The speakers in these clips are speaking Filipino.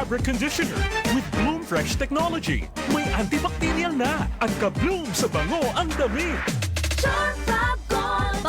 Fabric Conditioner with Bloom Fresh Technology. May antibacterial na at ka-bloom sa bango ang damit. Charm Fab Gold,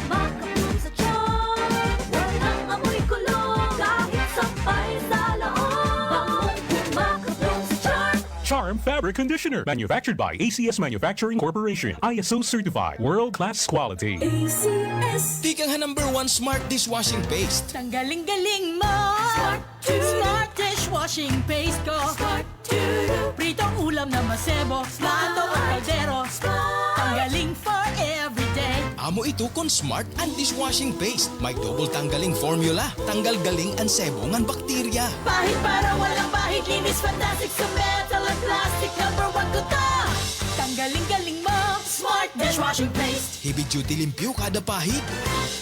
makabloom sa charm. Walang amoy kulong, kahit sampay sa loob. Makabloom sa charm. Charm Fabric Conditioner. Manufactured by ACS Manufacturing Corporation. ISO certified. World-class quality. ACS. Tikang #1 smart dishwashing paste. Ang galing-galing mo! Smart to Smart dishwashing paste ko! Smart to Pritong ulam na masebo, plato o kaldero. Ang galing for everyday. Amo ito kon smart and dishwashing paste. May double tanggaling formula. Tanggal galing ang sebo ngan bakterya. Pahit para walang pahit, linis fantastic sa metal at plastic. #1 ko ta! Tanggaling-galing mo! Smart dishwashing paste! Heavy duty limpyo kada pahit.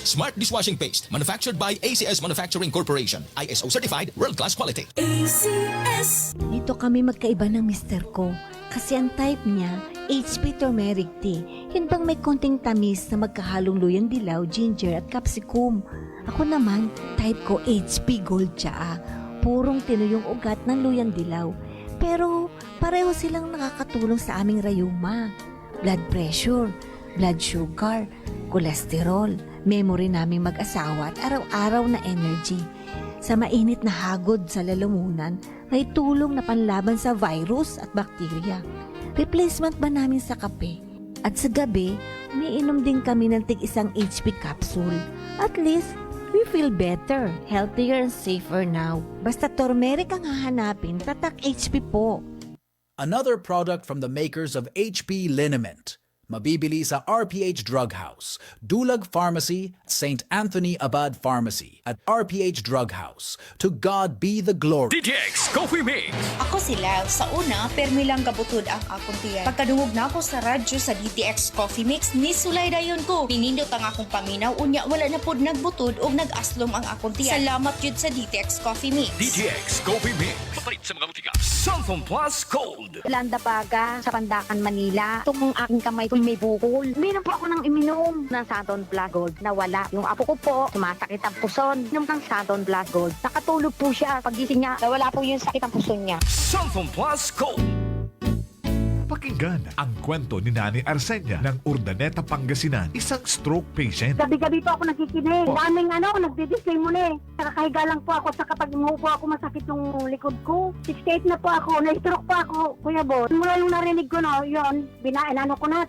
Smart dishwashing paste. Manufactured by ACS Manufacturing Corporation. ISO certified. World-class quality. ACS. Dito kami magkaiba ng mister ko. Kasi ang type niya, HP turmeric tea. Yun bang may konting tamis na magkahalong luyang dilaw, ginger at capsicum. Ako naman, type ko HP gold tsaa. Purong tinuyong ugat ng luyang dilaw. Pero pareho silang nakakatulong sa aming rayuma, blood pressure, blood sugar, kolesterol, memory naming mag-asawa at araw-araw na energy. Sa mainit na hagod sa lalamunan, may tulong na panlaban sa virus at bakterya. Replacement ba namin sa kape? At sa gabi, umiinom din kami ng tig-isang HP capsule. At least, we feel better, healthier and safer now. Basta turmeric ang hahanapin, tatak HP po. Another product from the makers of HP Liniment. Mabibili sa RPH Drug House, Dulag Pharmacy, St. Anthony Abad Pharmacy, at RPH Drug House. To God be the glory. DTX Coffee Mix. Ako sila, sa una, permi lang gabutod ang akong tiyan. Pagkadungog na ako sa radyo sa DTX Coffee Mix, nisulay dayon ko. Ninindot ang akong paminaw, unya wala na pod nagbutod o nag-aslom ang akong tiyan. Salamat yun sa DTX Coffee Mix. DTX Coffee Mix. Papalit sa mga butika. Cellphone Plus Cold. Landa Paga sa Pandakan, Manila. Itong aking kamay ko may bukol. Minom po ako ng iminom ng Santon Plus Gold. Nawala. Yung apo ko po, sumasakit ang puson. Inom ng Santon Plus Gold. Nakatulog po siya. Pagising niya, nawala po yung sakit ang puson niya. Cellphone Plus Cold. Pakinggan ang kwento ni Nani Arsenia ng Urdaneta, Pangasinan, isang stroke patient. Gabi-gabi po ako nakikinig. Daming nagdi-display muna eh. Nakakahiga lang po ako sa kapag umuupo ako masakit yung likod ko. 68 na po ako. Na-stroke po ako, Kuya Bo. Mula yung narinig ko yun, tinanggal ko na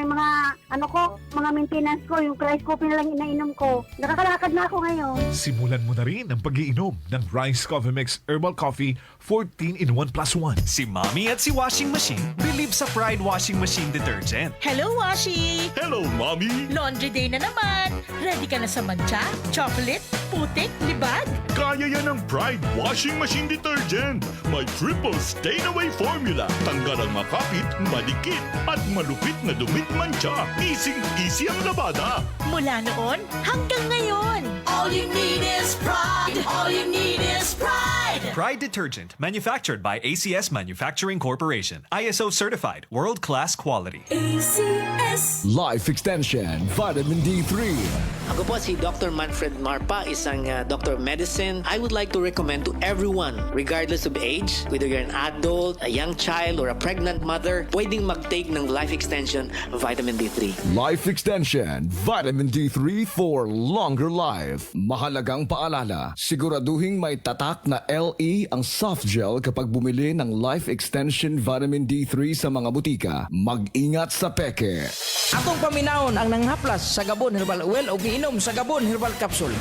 yung mga maintenance ko. Yung rice coffee na lang inainom ko. Nakakalakad na ako ngayon. Simulan mo na rin ang pag-iinom ng Rice Coffee Mix Herbal Coffee 14 in 1 plus 1. Si Mommy at si Washing Machine believe sa Pride Washing Machine Detergent. Hello, Washi! Hello, Mommy. Laundry day na naman! Ready ka na sa mancha, chocolate, putik, libag? Kaya yan ang Pride Washing Machine Detergent. May triple stain-away formula. Tanggal ang makapit, malikit, at malupit na dumit mancha. Easy ang labada. Mula noon hanggang ngayon. All you need is pride. All you need is pride. Pride Detergent, manufactured by ACS Manufacturing Corporation. ISO certified, world-class quality. ACS. Life Extension Vitamin D3. Ako po si Dr. Manfred Marpa, isang Dr. Medicine. I would like to recommend to everyone, regardless of age, whether you're an adult, a young child, or a pregnant mother, pwedeng mag-take ng Life Extension Vitamin D3. Life Extension Vitamin D3 for longer life. Mahalagang paalala, siguraduhin may tatak na LE ang soft gel kapag bumili ng Life Extension Vitamin D3 sa mga butika. Mag-ingat sa peke. Atong paminahon ang nanghaplas sa Gabon Herbal Oil o giinom sa Gabon Herbal Capsule.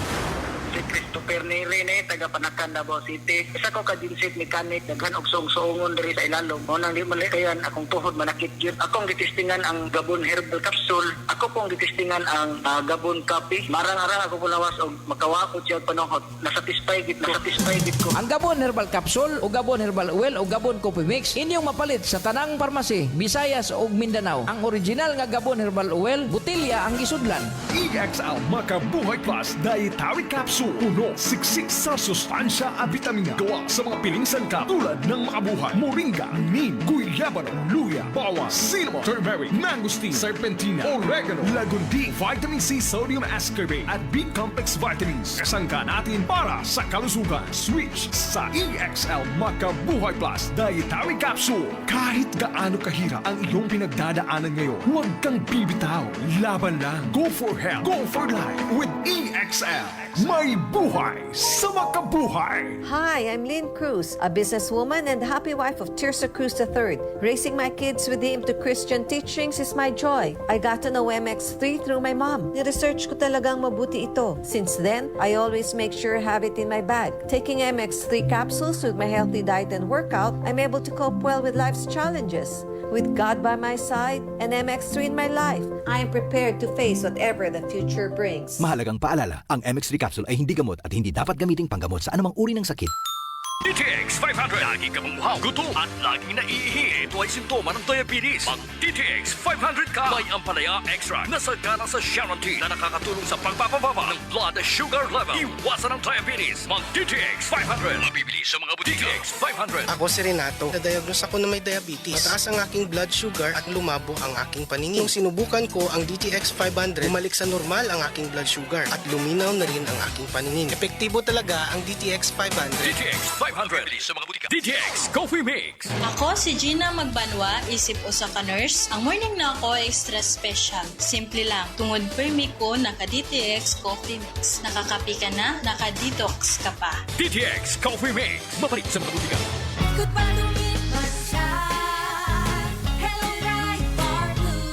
Si Christopher Nirene, taga Panakan, Davao City. Isa ko ka-dinsit mechanic, daghan og song-songon diri sa ilalom. O nang di malikayan, akong tuhod manakit yun. Akong gitistingan ang Gabon Herbal Capsule. Ako pong gitistingan ang Gabon Coffee. Marang-arang ako pulawas og makawapot siya panahot. Nasatisfy git ko. Ang Gabon Herbal Capsule o Gabon Herbal Oil o Gabon Coffee Mix inyong mapalit sa tanang parmasi, Visayas o Mindanao. Ang original nga Gabon Herbal Oil, butilya ang gisudlan. EXL Makabuhay Plus Dietary Capsule. Capsule. Puno, siksik sa sustansya at bitamina. Gawa sa mga piling sangkap tulad ng makabuhay, moringa, neem, guyabano, luya, bawang, cinnamon, turmeric, mangosteen, serpentina, oregano, lagundi, vitamin C, sodium ascorbate at B-complex vitamins. Kasangka natin para sa kalusugan. Switch sa EXL Makabuhay Plus Dietary Capsule. Kahit gaano kahirap ang iyong pinagdadaanan ngayon, huwag kang bibitaw. Laban lang. Go for health. Go for life with EXL. May buhay sa makabuhay. Hi, I'm Lynn Cruz, a businesswoman and happy wife of Tirsa Cruz III. Raising my kids with him to Christian teachings is my joy. I got to know MX3 through my mom. Ni-research ko talagang mabuti ito. Since then, I always make sure I have it in my bag. Taking MX3 capsules with my healthy diet and workout, I'm able to cope well with life's challenges. With God by my side and MX3 in my life, I am prepared to face whatever the future brings. Mahalagang paalala, ang MX3 capsule ay hindi gamot at hindi dapat gamiting panggamot sa anumang uri ng sakit. DTX 500. Lagi ka mamuhaw, gutom at laging naiihi. Ito ay simptoma ng diabetes. Mag DTX 500 ka. May ampalaya extra na sagana sa Sharon T na nakakatulong sa pagpapababa ng blood sugar level. Iwasan ang diabetes. Mag DTX 500. Mabibili sa mga butika. DTX 500. Ako si Renato. Na-diagnose ako na may diabetes. Mataas ang aking blood sugar at lumabo ang aking paningin. Nung sinubukan ko ang DTX 500, bumalik sa normal ang aking blood sugar at luminaw na rin ang aking paningin. Epektibo talaga ang DTX 500. DTX 500. Sa mga butika. DTX Coffee Mix. Ako si Gina Magbanwa, isip usa ka nurse. Ang morning na ako extra special. Simple lang. Tungod permi ko naka DTX Coffee Mix. Nakakapi ka na, naka-detox ka pa. DTX Coffee Mix. Mabalik sa mga butika. Ikot pa lumipas siya. Hello, Bright Bar Blue.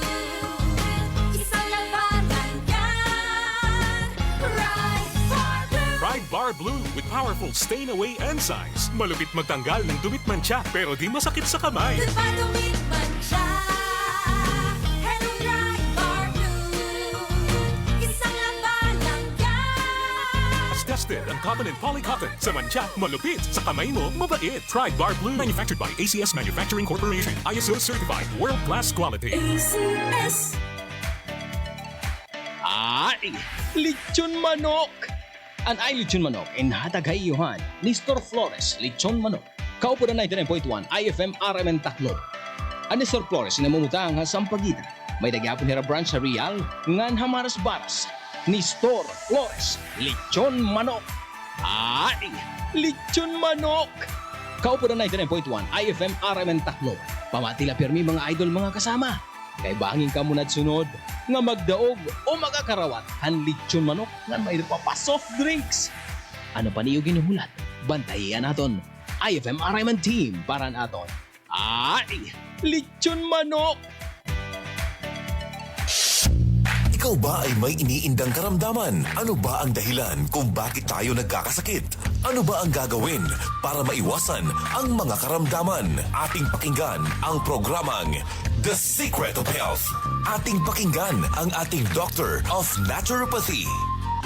Isang labanan yan. Bright Bar Blue. Pride Bar Blue with powerful stain-away enzymes. Malupit magtanggal ng dumit mancha pero di masakit sa kamay. Ikot pa lumipas siya. Hello, Bright Bar Blue. Isang labanan yan. As tested ang cotton and polycotton. Sa mancha, malupit. Sa kamay mo, mabait. Pride Bar Blue. Manufactured by ACS Manufacturing Corporation. ISO certified. World-class quality. ACS. Ay! Lechon manok! An ay lechon manok inhatag Johan ni Nestor Flores lechon manok. Kaupo na 99.1 IFM RMN Tacloban. Ang Nestor Flores na mamutang sa Sampaguita. May dagyapon hira branch sa Real ngan Hamaras Baras. Nestor Flores lechon manok. Ay! Lechon manok! Kaupo na 99.1 IFM RMN Tacloban. Pamatila pirmi mga idol mga kasama. Kay bangin ka muna sunod nga magdaog o magakarawat han lechon manok nga may pa soft drinks. Ano pa niyo ginuhulat? Bantayan naton. IFM RMN team para naton. Ay! Lechon manok! Ikaw ba ay may iniindang karamdaman? Ano ba ang dahilan kung bakit tayo nagkakasakit? Ano ba ang gagawin para maiwasan ang mga karamdaman? Ating pakinggan ang programang The Secret of Health. Ating pakinggan ang ating Doctor of Naturopathy.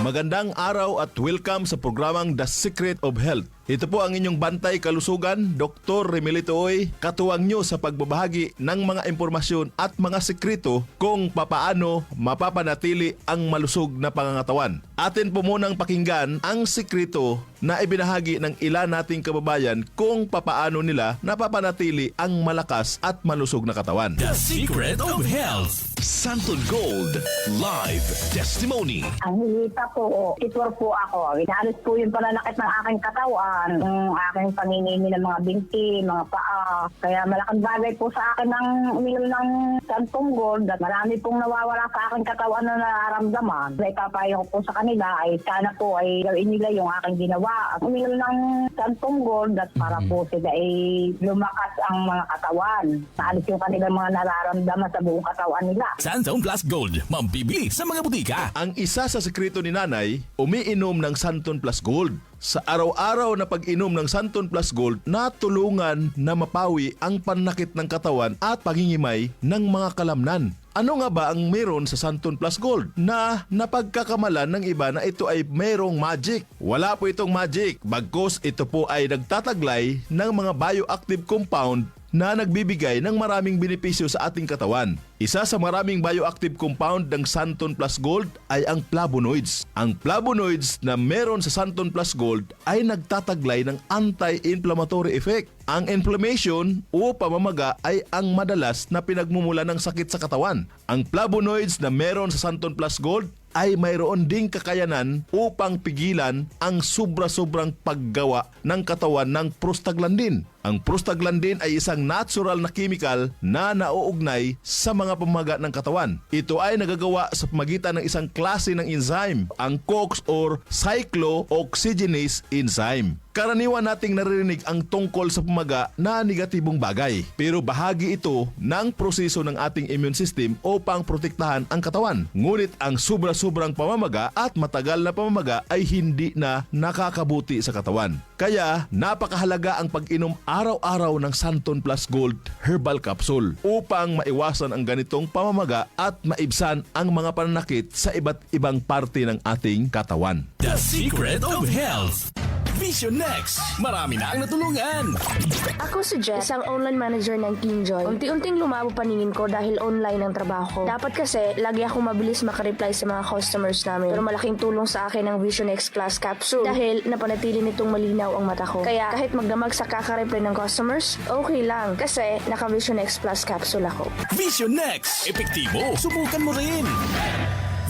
Magandang araw at welcome sa programang The Secret of Health. Ito po ang inyong bantay kalusugan, Dr. Remelito Oy, katuwang nyo sa pagbabahagi ng mga impormasyon at mga sekreto kung papaano mapapanatili ang malusog na pangangatawan. Atin po munang pakinggan ang sekreto na ibinahagi ng ilan nating kababayan kung papaano nila napapanatili ang malakas at malusog na katawan. The Secret of Health. Santon Gold Live Testimony. Ang hilita po, titor po ako. Inalis po yung pananakit ng aking katawan, ng aking panginimi ng mga binti, mga paa. Kaya malaking bagay po sa akin ng uminom ng Santon Gold at marami pong nawawala sa aking katawan na nararamdaman. Kaya ipapayo ko po sa kanila ay sana po ay gawin nila yung aking ginawa. Uminom ng Santon Gold at para po sila ay lumakas ang mga katawan. Naalis yung kanilang mga nararamdaman sa buong katawan nila. Santon Plus Gold, mambibili sa mga butika. Ang isa sa sekreto ni Nanay, umiinom ng Santon Plus Gold. Sa araw-araw na pag-inom ng Santon Plus Gold, natulungan na mapawi ang panakit ng katawan at pangingimay ng mga kalamnan. Ano nga ba ang meron sa Santon Plus Gold na napagkakamalan ng iba na ito ay mayroong magic? Wala po itong magic, bagkus ito po ay nagtataglay ng mga bioactive compound na nagbibigay ng maraming benepisyo sa ating katawan. Isa sa maraming bioactive compound ng Santon Plus Gold ay ang flavonoids. Ang flavonoids na meron sa Santon Plus Gold ay nagtataglay ng anti-inflammatory effect. Ang inflammation o pamamaga ay ang madalas na pinagmumula ng sakit sa katawan. Ang flavonoids na meron sa Santon Plus Gold ay mayroon ding kakayanan upang pigilan ang sobra-sobrang paggawa ng katawan ng prostaglandin. Ang prostaglandin ay isang natural na chemical na nauugnay sa mga pamamaga ng katawan. Ito ay nagagawa sa pamagitan ng isang klase ng enzyme, ang COX or cyclooxygenase enzyme. Karaniwan nating naririnig ang tungkol sa pamaga na negatibong bagay, pero bahagi ito ng proseso ng ating immune system upang protektahan ang katawan. Ngunit ang sobra-sobrang pamamaga at matagal na pamamaga ay hindi na nakakabuti sa katawan. Kaya napakahalaga ang pag-inom araw-araw ng Santon Plus Gold Herbal Capsule upang maiwasan ang ganitong pamamaga at maibsan ang mga pananakit sa iba't ibang parte ng ating katawan. The Secret of Health. Vision Next. Marami na ang natulungan. Ako si Jess, isang online manager ng KingJoy. Unti-unting lumabo paningin ko dahil online ang trabaho ko. Dapat kasi, lagi akong mabilis makareply sa mga customers namin. Pero malaking tulong sa akin ang Vision X Plus Capsule dahil napanatili nitong malinaw ang mata ko. Kaya kahit magdamag sa kakareply ng customers, okay lang kasi naka Vision X Plus Capsule ako. Vision Next. Epektibo. Subukan mo rin.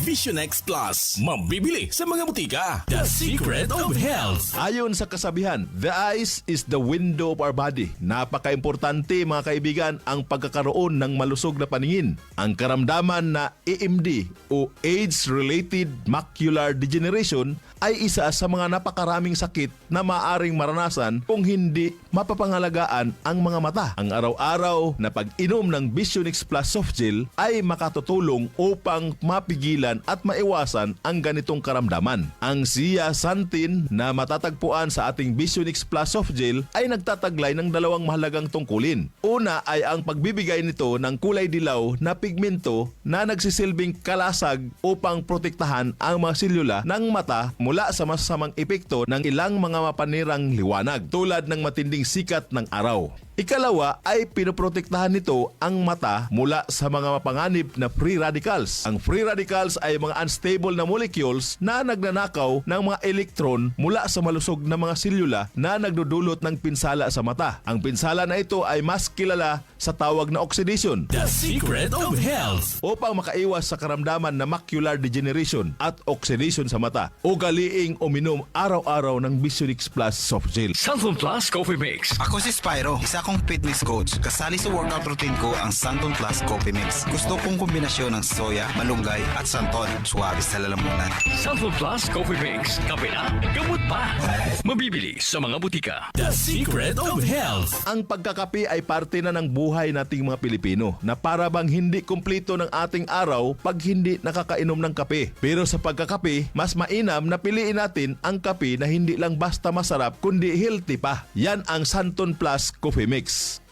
Vision X Plus. Mabibili sa mga butika. The Secret of Health. Ayon sa kasabihan, the eyes is the window of our body. Napaka-importante mga kaibigan ang pagkakaroon ng malusog na paningin. Ang karamdaman na AMD o Age-Related Macular Degeneration ay isa sa mga napakaraming sakit na maaring maranasan kung hindi mapapangalagaan ang mga mata. Ang araw-araw na pag-inom ng Vision X Plus Soft Gel ay makatutulong upang mapigilan at maiwasan ang ganitong karamdaman. Ang zeaxanthin na matatagpuan sa ating Vision X Plus Soft Gel ay nagtataglay ng dalawang mahalagang tungkulin. Una ay ang pagbibigay nito ng kulay dilaw na pigmento na nagsisilbing kalasag upang protektahan ang mga selula ng mata mula sa masasamang epekto ng ilang mga mapanirang liwanag tulad ng matinding sikat ng araw. Ikalawa ay pinoprotektahan nito ang mata mula sa mga mapanganib na free radicals. Ang free radicals ay mga unstable na molecules na nagnanakaw ng mga elektron mula sa malusog na mga selula na nagdudulot ng pinsala sa mata. Ang pinsala na ito ay mas kilala sa tawag na oxidation. The Secret of Health. Upang makaiwas sa karamdaman na macular degeneration at oxidation sa mata, ugaliing uminom araw-araw ng Vision X Plus Soft Gel. Santon Plus Coffee Mix. Ako si Spyro, isa akong fitness coach. Kasali sa workout routine ko ang Santon Plus Coffee Mix. Gusto kong kombinasyon ng soya, malunggay at santon. Suwabe sa lalamunan. Santon Plus Coffee Mix. Kape na, gamot pa. Mabibili sa mga butika. The Secret of Health. Ang pagkakape ay parte na ng buhay nating mga Pilipino na para bang hindi kumpleto ng ating araw pag hindi nakakainom ng kape. Pero sa pagkakape, mas mainam na piliin natin ang kape na hindi lang basta masarap kundi healthy pa. Yan ang Santon Plus Coffee Mix.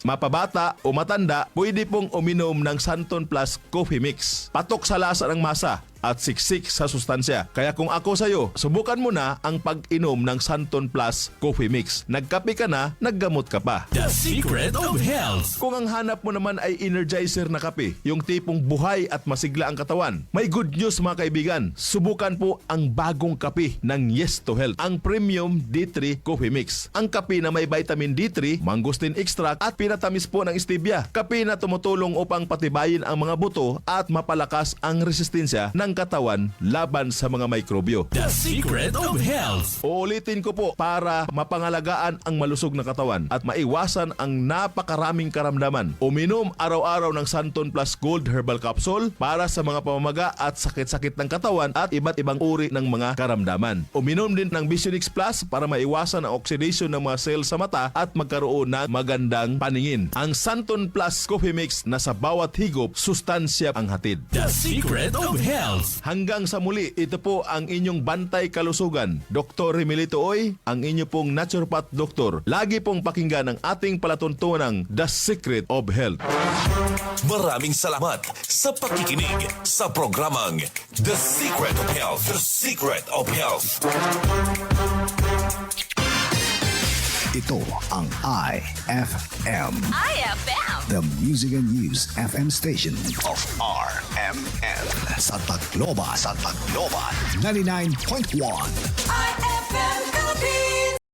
Mapabata o matanda, pwede pong uminom ng Santon Plus Coffee Mix. Patok sa lasa ng masa at siksik sa sustansya. Kaya kung ako sa'yo, subukan mo na ang pag-inom ng Santon Plus Coffee Mix. Nagkape ka na, naggamot ka pa. The Secret of Health. Kung ang hanap mo naman ay energizer na kape, yung tipong buhay at masigla ang katawan, may good news mga kaibigan. Subukan po ang bagong kape ng Yes to Health, ang Premium D3 Coffee Mix. Ang kape na may vitamin D3, mangosteen extract at pinatamis po ng stevia. Kape na tumutulong upang patibayin ang mga buto at mapalakas ang resistensya ng katawan laban sa mga mikrobyo. The Secret of Health. Uulitin ko po para mapangalagaan ang malusog na katawan at maiwasan ang napakaraming karamdaman. Uminom araw-araw ng Santon Plus Gold Herbal Capsule para sa mga pamamaga at sakit-sakit ng katawan at iba't ibang uri ng mga karamdaman. Uminom din ng Vision X Plus para maiwasan ang oxidation ng mga cells sa mata at magkaroon ng magandang paningin. Ang Santon Plus Coffee Mix na sa bawat higop, sustansya ang hatid. The Secret of Health. Hanggang sa muli, ito po ang inyong bantay kalusugan. Dr. Remilito Oy, ang inyo pong naturopath doktor. Lagi pong pakinggan ang ating palatuntunang The Secret of Health. Maraming salamat sa pakikinig sa programang The Secret of Health. The Secret of Health. Ito ang IFM. IFM. The Music and News FM station of RMN. Sa Tacloban. 99.1. IFM.